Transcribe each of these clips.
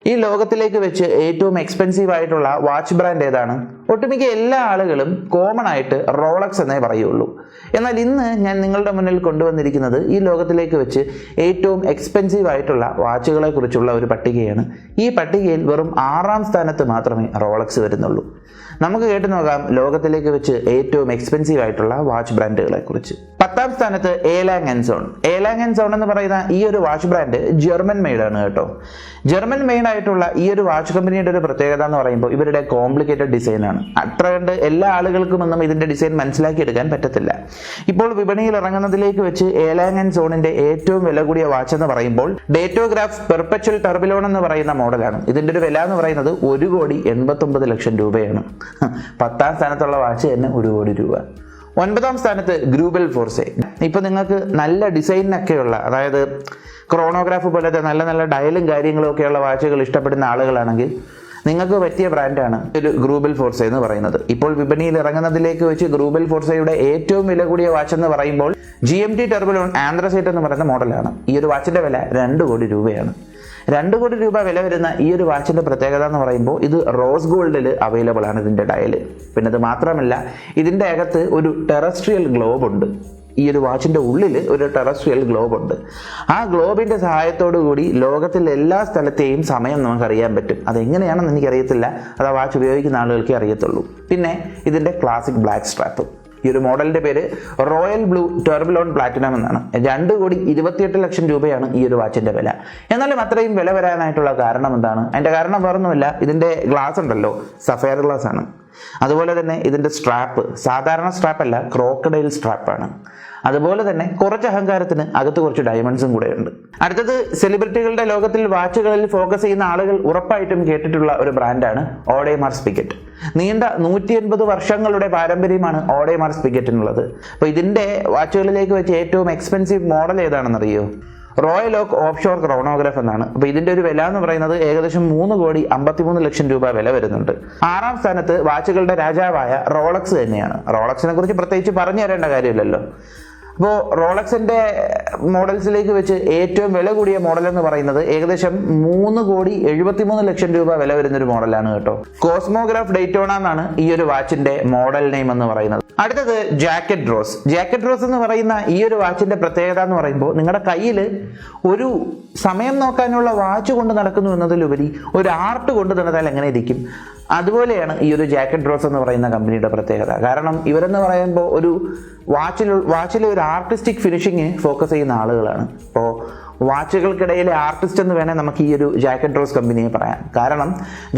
ഈ ലോകത്തിലേക്ക് വെച്ച് ഏറ്റവും എക്സ്പെൻസീവ് ആയിട്ടുള്ള വാച്ച് ബ്രാൻഡ് ഏതാണ്? ഒട്ടുമിക്ക എല്ലാ ആളുകളും കോമൺ ആയിട്ട് റോളക്സ് എന്നേ പറയുള്ളൂ. എന്നാൽ ഇന്ന് ഞാൻ നിങ്ങളുടെ മുന്നിൽ കൊണ്ടുവന്നിരിക്കുന്നത് ഈ ലോകത്തിലേക്ക് വെച്ച് ഏറ്റവും എക്സ്പെൻസീവ് ആയിട്ടുള്ള വാച്ചുകളെ കുറിച്ചുള്ള ഒരു പട്ടികയാണ്. ഈ പട്ടികയിൽ വെറും 6ാം സ്ഥാനത്ത് മാത്രമേ റോളക്സ് വരുന്നുള്ളൂ. നമുക്ക് കേട്ടു നോക്കാം ലോകത്തിലേക്ക് വെച്ച് ഏറ്റവും എക്സ്പെൻസീവ് ആയിട്ടുള്ള വാച്ച് ബ്രാൻഡുകളെ കുറിച്ച്. 10ാം സ്ഥാനത്ത് എലാങ് ആൻഡ് സോൺ. എലാങ് ആൻഡ് സോൺ എന്ന് പറയുന്ന ഈ ഒരു വാച്ച് ബ്രാൻഡ് ജർമ്മൻ മെയ്ഡ് ആണ് കേട്ടോ. ജർമ്മൻ മെയ്ഡ് ആയിട്ടുള്ള ഈ ഒരു വാച്ച് കമ്പനിയുടെ ഒരു പ്രത്യേകത എന്ന് പറയുമ്പോൾ ഇവരുടെ കോംപ്ലിക്കേറ്റഡ് ഡിസൈൻ ആണ്. അത്ര കണ്ട് എല്ലാ ആളുകൾക്കും ഒന്നും ഇതിന്റെ ഡിസൈൻ മനസ്സിലാക്കിയെടുക്കാൻ പറ്റത്തില്ല. ഇപ്പോൾ വിപണിയിൽ ഇറങ്ങുന്നതിലേക്ക് വെച്ച് എലാങ് ആൻഡ് സോണിന്റെ ഏറ്റവും വില കൂടിയ വാച്ച് എന്ന് പറയുമ്പോൾ ഡേറ്റോഗ്രാഫ് പെർപെച്വൽ ടർബിലോൺ എന്ന് പറയുന്ന മോഡലാണ്. ഇതിന്റെ ഒരു വില എന്ന് പറയുന്നത് 1,89,00,000 രൂപയാണ്. 10ാം സ്ഥാനത്തുള്ള വാച്ച് തന്നെ 1 കോടി രൂപ. 9ാം സ്ഥാനത്ത് ഗ്രൂബൽ ഫോർസെ. ഇപ്പൊ നിങ്ങൾക്ക് നല്ല ഡിസൈനൊക്കെയുള്ള, അതായത് ക്രോണോഗ്രാഫ് പോലത്തെ നല്ല നല്ല ഡയലും കാര്യങ്ങളും ഒക്കെയുള്ള വാച്ചുകൾ ഇഷ്ടപ്പെടുന്ന ആളുകളാണെങ്കിൽ നിങ്ങൾക്ക് പറ്റിയ ബ്രാൻഡാണ് ഒരു ഗ്രൂബൽ ഫോർസെ എന്ന് പറയുന്നത്. ഇപ്പോൾ വിപണിയിൽ ഇറങ്ങുന്നതിലേക്ക് വെച്ച് ഗ്രൂബൽ ഫോർസയുടെ ഏറ്റവും വില കൂടിയ വാച്ച് എന്ന് പറയുമ്പോൾ GMT ടർബിലോൺ ആന്ത്രസൈറ്റ് എന്ന് പറയുന്ന മോഡലാണ്. ഈ ഒരു വാച്ചിന്റെ വില 2 കോടി രൂപയാണ്. 2 കോടി രൂപ വില വരുന്ന ഈ ഒരു വാച്ചിന്റെ പ്രത്യേകത എന്ന് പറയുമ്പോൾ ഇത് റോസ് ഗോൾഡിൽ അവൈലബിൾ ആണ് ഇതിന്റെ ഡയല്. പിന്നെ അത് മാത്രമല്ല, ഇതിന്റെ അകത്ത് ഒരു ടെറസ്ട്രിയൽ ഗ്ലോബ് ഉണ്ട്. ഈ ഒരു വാച്ചിന്റെ ഉള്ളിൽ ഒരു ടെറസ്ട്രിയൽ ഗ്ലോബ് ഉണ്ട്. ആ ഗ്ലോബിന്റെ സഹായത്തോടു കൂടി ലോകത്തിലെ എല്ലാ സ്ഥലത്തെയും സമയം നമുക്ക് അറിയാൻ പറ്റും. അതെങ്ങനെയാണെന്ന് എനിക്കറിയത്തില്ല, അത് ആ വാച്ച് ഉപയോഗിക്കുന്ന ആളുകൾക്കേ അറിയത്തുള്ളൂ. പിന്നെ ഇതിന്റെ ക്ലാസിക് ബ്ലാക്ക് സ്ട്രാപ്പ്. ഈ ഒരു മോഡലിന്റെ പേര് റോയൽ ബ്ലൂ ടർബിലോൺ പ്ലാറ്റിനം എന്നാണ്. 2,28,00,000 രൂപയാണ് ഈ ഒരു വാച്ചിന്റെ വില. എന്നാലും അത്രയും വില വരാനായിട്ടുള്ള കാരണം എന്താണ്? അതിന്റെ കാരണം വേറൊന്നുമില്ല, ഇതിന്റെ ഗ്ലാസ് ഉണ്ടല്ലോ, സഫയർ ഗ്ലാസ് ആണ്. അതുപോലെ തന്നെ ഇതിന്റെ സ്ട്രാപ്പ് സാധാരണ സ്ട്രാപ്പ് അല്ല, ക്രോക്കഡൈൽ സ്ട്രാപ്പാണ്. അതുപോലെ തന്നെ കുറച്ച് അഹങ്കാരത്തിന് അകത്ത് കുറച്ച് ഡയമണ്ട്സും കൂടെ ഉണ്ട്. അടുത്തത് സെലിബ്രിറ്റികളുടെ ലോകത്തിൽ വാച്ചുകളിൽ ഫോക്കസ് ചെയ്യുന്ന ആളുകൾ ഉറപ്പായിട്ടും കേട്ടിട്ടുള്ള ഒരു ബ്രാൻഡാണ് ഓഡെമാർസ് പിഗറ്റ്. നീണ്ട 180 വർഷങ്ങളുടെ പാരമ്പര്യമാണ് ഓഡെമാർസ് പിഗറ്റിനുള്ളത്. അപ്പൊ ഇതിന്റെ വാച്ചുകളിലേക്ക് വെച്ച് ഏറ്റവും എക്സ്പെൻസീവ് മോഡൽ ഏതാണെന്നറിയോ? റോയൽ ഓക്ക് ഓഫ്ഷോർ ക്രോണോഗ്രാഫ് എന്നാണ്. അപ്പൊ ഇതിന്റെ ഒരു വില എന്ന് പറയുന്നത് ഏകദേശം 3,53,00,000 രൂപ വില വരുന്നുണ്ട്. 6ാം സ്ഥാനത്ത് വാച്ചുകളുടെ രാജാവായ റോളക്സ് തന്നെയാണ്. റോളക്സിനെ കുറിച്ച് പ്രത്യേകിച്ച് പറഞ്ഞു തരേണ്ട കാര്യമില്ലല്ലോ. അപ്പോൾ റോളക്സിന്റെ മോഡൽസിലേക്ക് വെച്ച് ഏറ്റവും വില കൂടിയ മോഡൽ എന്ന് പറയുന്നത് ഏകദേശം 3,73,00,000 രൂപ വില വരുന്നൊരു മോഡലാണ് കേട്ടോ. കോസ്മോഗ്രാഫ് ഡേറ്റോണ എന്നാണ് ഈ ഒരു വാച്ചിന്റെ മോഡൽ നെയിം എന്ന് പറയുന്നത്. അടുത്തത് ജാക്കറ്റ് റോസ്. ജാക്കറ്റ് റോസ് എന്ന് പറയുന്ന ഈ ഒരു വാച്ചിന്റെ പ്രത്യേകത എന്ന് പറയുമ്പോൾ നിങ്ങളുടെ കയ്യിൽ ഒരു സമയം നോക്കാനുള്ള വാച്ച് കൊണ്ട് നടക്കുന്നു എന്നതിലുപരി ഒരു ആർട്ട് കൊണ്ട് നടന്നാൽ എങ്ങനെ ഇരിക്കും, അതുപോലെയാണ് ഈ ഒരു ജാക്കറ്റ് റോസ് എന്ന് പറയുന്ന കമ്പനിയുടെ പ്രത്യേകത. കാരണം ഇവരെന്ന് പറയുമ്പോൾ ഒരു വാച്ചിലെ ഒരു ആർട്ടിസ്റ്റിക് ഫിനിഷിങ്ങിന് ഫോക്കസ് ചെയ്യുന്ന ആളുകളാണ്. അപ്പോൾ വാച്ചുകൾക്കിടയിലെ ആർട്ടിസ്റ്റ് എന്ന് വേണേൽ നമുക്ക് ഈ ഒരു ജാക്കറ്റ് റോസ് കമ്പനിയെ പറയാം. കാരണം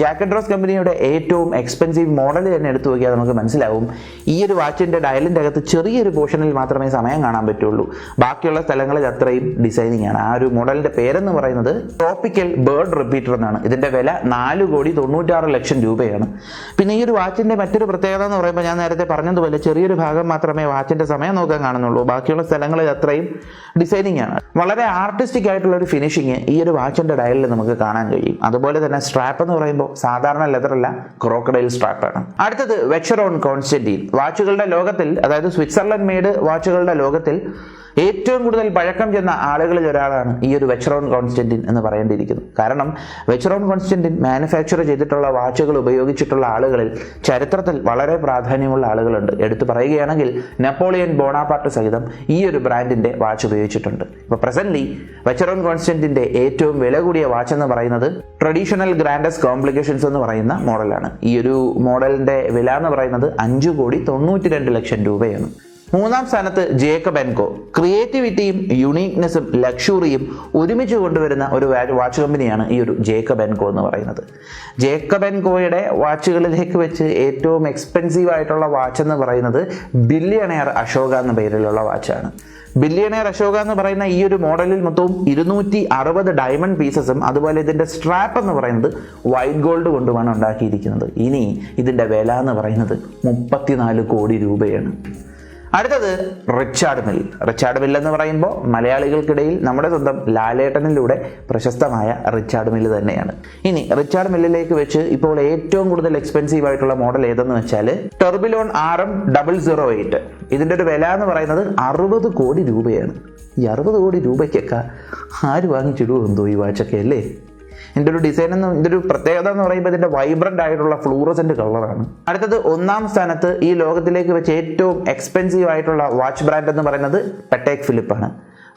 ജാക്കറ്റ് റോസ് കമ്പനിയുടെ ഏറ്റവും എക്സ്പെൻസീവ് മോഡൽ തന്നെ എടുത്തു നോക്കിയാൽ നമുക്ക് മനസ്സിലാവും, ഈ ഒരു വാച്ചിന്റെ ഡയലിന്റെ അകത്ത് ചെറിയൊരു പോർഷനിൽ മാത്രമേ സമയം കാണാൻ പറ്റുള്ളൂ. ബാക്കിയുള്ള സ്ഥലങ്ങളിൽ അത്രയും ഡിസൈനിങ് ആണ്. ആ ഒരു മോഡലിന്റെ പേരെന്ന് പറയുന്നത് ട്രോപ്പിക്കൽ ബേർഡ് റിപ്പീറ്റർ എന്നാണ്. ഇതിന്റെ വില 4,96,00,000 രൂപയാണ്. പിന്നെ ഈ ഒരു വാച്ചിന്റെ മറ്റൊരു പ്രത്യേകത എന്ന് പറയുമ്പോൾ ഞാൻ നേരത്തെ പറഞ്ഞതുപോലെ ചെറിയൊരു ഭാഗം മാത്രമേ വാച്ചിന്റെ സമയം നോക്കാൻ കാണുന്നുള്ളൂ. ബാക്കിയുള്ള സ്ഥലങ്ങളിൽ അത്രയും ഡിസൈനിങ് ആണ്. വളരെ ആർട്ടിസ്റ്റിക് ആയിട്ടുള്ള ഒരു ഫിനിഷിങ് ഈ ഒരു വാച്ചിന്റെ ഡയലിൽ നമുക്ക് കാണാൻ കഴിയും. അതുപോലെ തന്നെ സ്ട്രാപ്പ് എന്ന് പറയുമ്പോൾ സാധാരണ ലെതർ അല്ല, ക്രോക്കഡൈൽ സ്ട്രാപ്പാണ്. അടുത്തത് വെച്ചറോൺ കോൺസ്റ്റന്റീൻ. വാച്ചുകളുടെ ലോകത്തിൽ, അതായത് സ്വിറ്റ്സർലൻഡ് മെയ്ഡ് വാച്ചുകളുടെ ലോകത്തിൽ ഏറ്റവും കൂടുതൽ പഴക്കം ചെന്ന ആളുകളിൽ ഒരാളാണ് ഈ ഒരു വെച്ചറോൺ കോൺസ്റ്റന്റീൻ എന്ന് പറയേണ്ടിയിരിക്കുന്നു. കാരണം വെച്ചറോൺ കോൺസ്റ്റന്റീൻ മാനുഫാക്ചർ ചെയ്തിട്ടുള്ള വാച്ചുകൾ ഉപയോഗിച്ചിട്ടുള്ള ആളുകളിൽ ചരിത്രത്തിൽ വളരെ പ്രാധാന്യമുള്ള ആളുകളുണ്ട്. എടുത്തു പറയുകയാണെങ്കിൽ നെപ്പോളിയൻ ബോണാപാർട്ട് സഹിതം ഈ ഒരു ബ്രാൻഡിന്റെ വാച്ച് ഉപയോഗിച്ചിട്ടുണ്ട്. ഇപ്പോൾ പ്രസന്റ്ലി വെച്ചറോൺ കോൺസ്റ്റന്റീന്റെ ഏറ്റവും വില കൂടിയ വാച്ച് എന്ന് പറയുന്നത് ട്രഡീഷണൽ ഗ്രാൻഡസ് കോംപ്ലിക്കേഷൻസ് എന്ന് പറയുന്ന മോഡലാണ്. ഈ ഒരു മോഡലിന്റെ വില എന്ന് പറയുന്നത് 5,92,00,000 രൂപയാണ്. 3ാം സ്ഥാനത്ത് ജേക്കബ് ആൻഡ് കോ. ക്രിയേറ്റിവിറ്റിയും യുണീക്നെസ്സും ലക്ഷറിയും ഒരുമിച്ച് കൊണ്ടുവരുന്ന ഒരു വാച്ച് കമ്പനിയാണ് ഈ ഒരു ജേക്കബ് ആൻഡ് കോ എന്ന് പറയുന്നത്. ജേക്കബ് ആൻഡ് കോയുടെ വാച്ചുകളിലേക്ക് വെച്ച് ഏറ്റവും എക്സ്പെൻസീവ് ആയിട്ടുള്ള വാച്ച് എന്ന് പറയുന്നത് ബില്യണയർ അശോക എന്ന പേരിലുള്ള വാച്ചാണ്. ബില്യണയർ അശോക എന്ന് പറയുന്ന ഈ ഒരു മോഡലിൽ മൊത്തവും 260 ഡയമണ്ട് പീസസും അതുപോലെ ഇതിന്റെ സ്ട്രാപ്പ് എന്ന് പറയുന്നത് വൈറ്റ് ഗോൾഡ് കൊണ്ടുമാണ് ഉണ്ടാക്കിയിരിക്കുന്നത്. ഇനി ഇതിന്റെ വില എന്ന് പറയുന്നത് 34 കോടി രൂപയാണ്. അടുത്തത് റിച്ചാർഡ് മിൽ. റിച്ചാർഡ് മിൽ എന്ന് പറയുമ്പോൾ മലയാളികൾക്കിടയിൽ നമ്മുടെ സ്വന്തം ലാലേട്ടനിലൂടെ പ്രശസ്തമായ റിച്ചാർഡ് മിൽ തന്നെയാണ്. ഇനി റിച്ചാർഡ് മില്ലിലേക്ക് വെച്ച് ഇപ്പോൾ ഏറ്റവും കൂടുതൽ എക്സ്പെൻസീവ് ആയിട്ടുള്ള മോഡൽ ഏതെന്ന് വെച്ചാൽ ടർബിലോൺ RM008. ഇതിന്റെ ഒരു വില എന്ന് പറയുന്നത് 60 കോടി രൂപയാണ്. ഈ 60 കോടി രൂപയ്ക്കൊക്കെ ആര് വാങ്ങിച്ചിടുമോ എന്തോ ഈ വാച്ചൊക്കെ അല്ലേ. ഇതിൻ്റെ ഒരു ഡിസൈൻ ഇതിൻ്റെ ഒരു പ്രത്യേകത എന്ന് പറയുമ്പോൾ ഇതിൻ്റെ വൈബ്രൻ്റ് ആയിട്ടുള്ള ഫ്ലൂറസെൻ്റ് കളറാണ്. അടുത്തത് 1-ാം സ്ഥാനത്ത് ഈ ലോകത്തിലേക്ക് വെച്ച് ഏറ്റവും എക്സ്പെൻസീവ് ആയിട്ടുള്ള വാച്ച് ബ്രാൻഡ് എന്ന് പറയുന്നത് പട്ടേക് ഫിലിപ്പാണ്.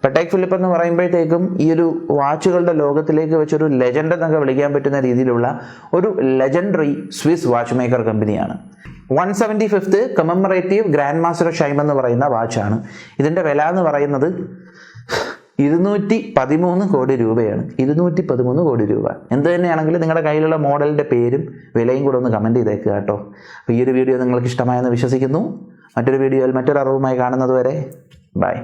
പട്ടേക് ഫിലിപ്പ് എന്ന് പറയുമ്പോഴത്തേക്കും ഈ ഒരു വാച്ചുകളുടെ ലോകത്തിലേക്ക് വെച്ചൊരു ലെജൻഡ് എന്നൊക്കെ വിളിക്കാൻ പറ്റുന്ന രീതിയിലുള്ള ഒരു ലെജൻഡറി സ്വിസ് വാച്ച് മേക്കർ കമ്പനിയാണ്. 175th കമമറേറ്റീവ് ഗ്രാൻഡ് മാസ്റ്റർ ഷൈം എന്ന് പറയുന്ന വാച്ചാണ്. ഇതിൻ്റെ വില എന്ന് പറയുന്നത് 213 കോടി രൂപയാണ്. 213 കോടി രൂപ. എന്ത് തന്നെയാണെങ്കിലും നിങ്ങളുടെ കയ്യിലുള്ള മോഡലിൻ്റെ പേരും വിലയും കൂടെ ഒന്ന് കമൻറ്റ് ചെയ്തേക്കുക കേട്ടോ. അപ്പോൾ ഈ ഒരു വീഡിയോ നിങ്ങൾക്ക് ഇഷ്ടമായെന്ന് വിശ്വസിക്കുന്നു. മറ്റൊരു വീഡിയോയിൽ മറ്റൊരു അറിവുമായി കാണുന്നത് വരെ ബൈ.